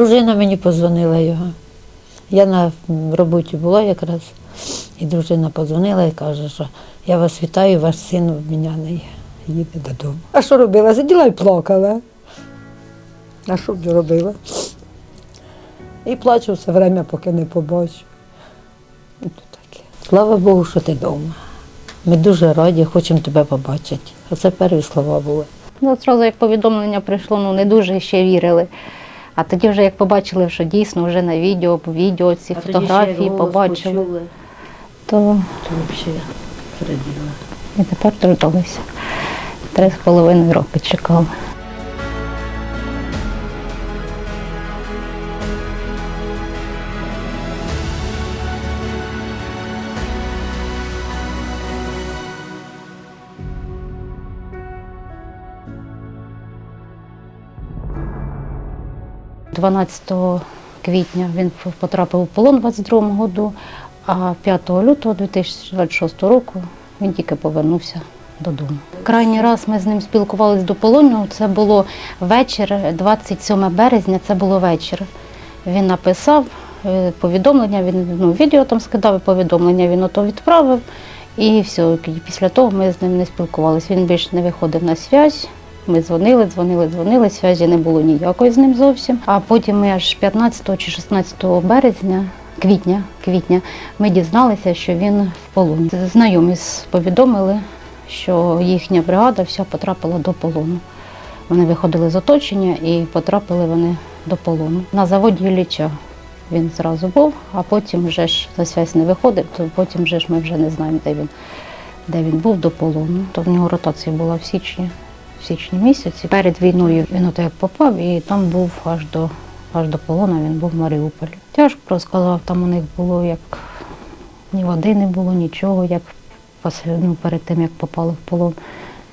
Дружина мені позвонила його. Я на роботі була якраз, і дружина позвонила і каже, що я вас вітаю, ваш син обміняний, їде додому. А що робила? Сиділа і плакала. А що б робила? І плачу все время, поки не побачу. Таке. Слава Богу, що ти вдома. Ми дуже раді, хочемо тебе побачити. Оце перші слова були. Ну, одразу, як повідомлення прийшло, не дуже ще вірили. А тоді вже як побачили, що дійсно вже на відео ці фотографії побачили, то взагалі зраділа. і тепер дождалися. 3,5 роки чекали. – 12 квітня він потрапив у полон у 22-му році, а 5 лютого 2026 року він тільки повернувся додому. Крайній раз ми з ним спілкувалися до полону, це було вечір, 27 березня, це було вечір. Він написав повідомлення, він відео там скидав, і повідомлення він ото відправив. І все, після того ми з ним не спілкувалися, він більше не виходив на зв'язь. Ми дзвонили, зв'язі не було ніякої з ним зовсім. А потім ми аж 15 чи 16 квітня ми дізналися, що він в полоні. Знайомі повідомили, що їхня бригада вся потрапила до полону. Вони виходили з оточення і потрапили вони до полону. На заводі Ілліча він зразу був, а потім вже ж за зв'язь не виходив, то потім вже ж ми вже не знаємо, де він був до полону. То в нього ротація була в січні місяці. Перед війною він от як попав, і там був аж до полону, він був в Маріуполі. Тяжко розказав, там у них було як ні води не було, нічого, як перед тим, як попали в полон.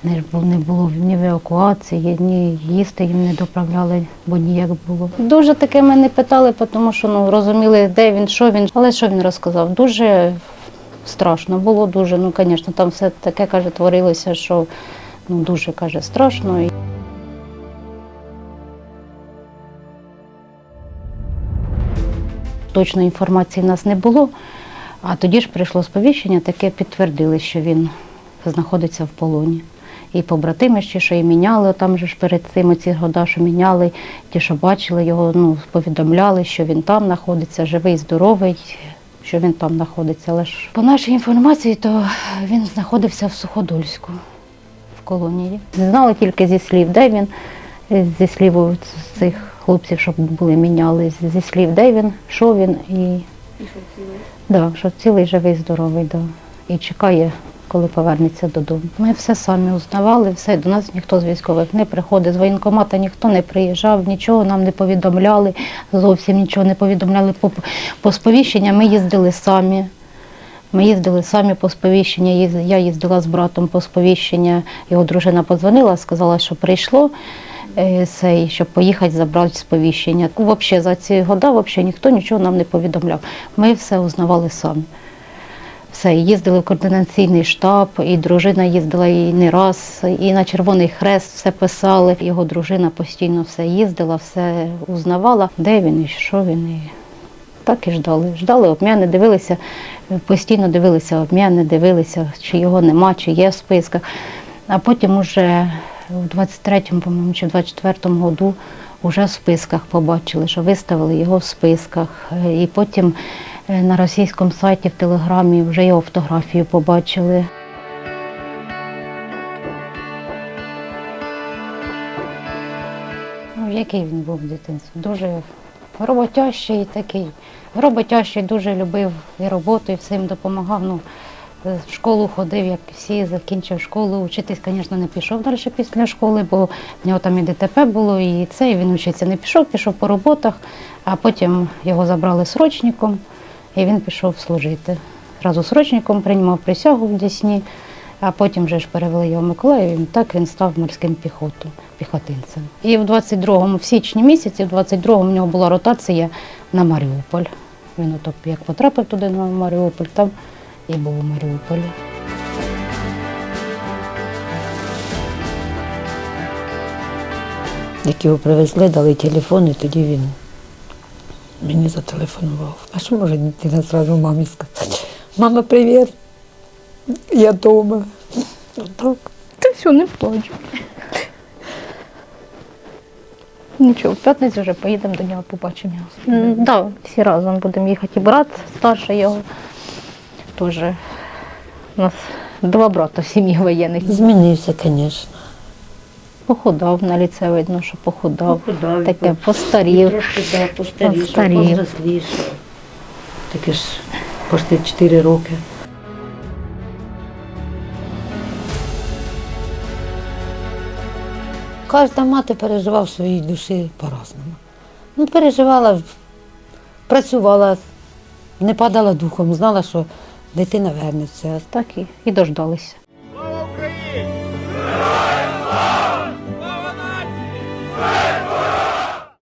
Не було ні евакуації, ні їсти їм не доправляли, бо ніяк було. Дуже таке ми не питали, тому що розуміли, де він, що він. Але що він розказав? Дуже страшно було, дуже, звісно, там все таке, каже, творилося, що дуже, каже, страшно. Точної інформації в нас не було, а тоді ж прийшло сповіщення, таке підтвердили, що він знаходиться в полоні. І побратими ще, що і міняли, там же ж перед цим ці года, що міняли, ті, що бачили його, повідомляли, що він там знаходиться, живий, здоровий, що він там знаходиться. Але ж по нашій інформації, то він знаходився в Суходольську. Колонії. Не знали тільки зі слів, де він, зі слів цих хлопців, що були, міняли, зі слів, де він, що він. І що цілий? Да, що цілий, живий, здоровий, да. І чекає, коли повернеться додому. Ми все самі узнавали, все, до нас ніхто з військових не приходить, з воєнкомату ніхто не приїжджав, нічого нам не повідомляли, зовсім нічого не повідомляли. По сповіщення ми їздили самі. Ми їздили самі по сповіщення, я їздила з братом по сповіщення, його дружина подзвонила, сказала, що прийшло, щоб поїхати забрати сповіщення. Взагалі за ці роки ніхто нічого нам не повідомляв. Ми все узнавали самі. Все, їздили в координаційний штаб, і дружина їздила і не раз, і на Червоний Хрест все писали. Його дружина постійно все їздила, все узнавала, де він і що він. І так і ждали. Ждали обміни, дивилися, постійно дивилися обміни, дивилися, чи його нема, чи є в списках. А потім уже у 23-му, по-моєму, чи в 24-му году вже в списках побачили, що виставили його в списках. І потім на російському сайті, в Телеграмі вже його фотографію побачили. Який він був в дитинстві? Дуже роботящий такий. Роботящий, дуже любив і роботу, і всім допомагав. В школу ходив, як всі, закінчив школу. Учитись, звісно, не пішов далі після школи, бо в нього там і ДТП було, і це, і він вчитися не пішов, пішов по роботах, а потім його забрали срочником, і він пішов служити. Разу срочником приймав присягу в Десні, а потім вже ж перевели його в Миколаїв, і так він став морським піхотинцем. І в січні місяці, в 22-му в нього була ротація на Маріуполь. Він як потрапив туди на Маріуполь, там і був у Маріуполі. Як його привезли, дали телефон, і тоді він мені зателефонував. А що може дитина одразу мамі сказати? Мама, привіт, я вдома. Отак. Та все, не плачу. Нічого, в п'ятницю вже поїдемо до нього, побачимо його. Так, всі разом будемо їхати. І брат старший його теж. У нас 2 брата в сім'ї воєнних. Змінився, звісно. Похудав, на ліце видно, що похудав. Таке постарів. Трошки так, постарішав, Постарів. повзрослішав. Таке ж почти 4 роки. Кожна мати переживала в своїй душі по-разному. Ну, переживала, працювала, не падала духом, знала, що дитина вернеться. Так і дождалися.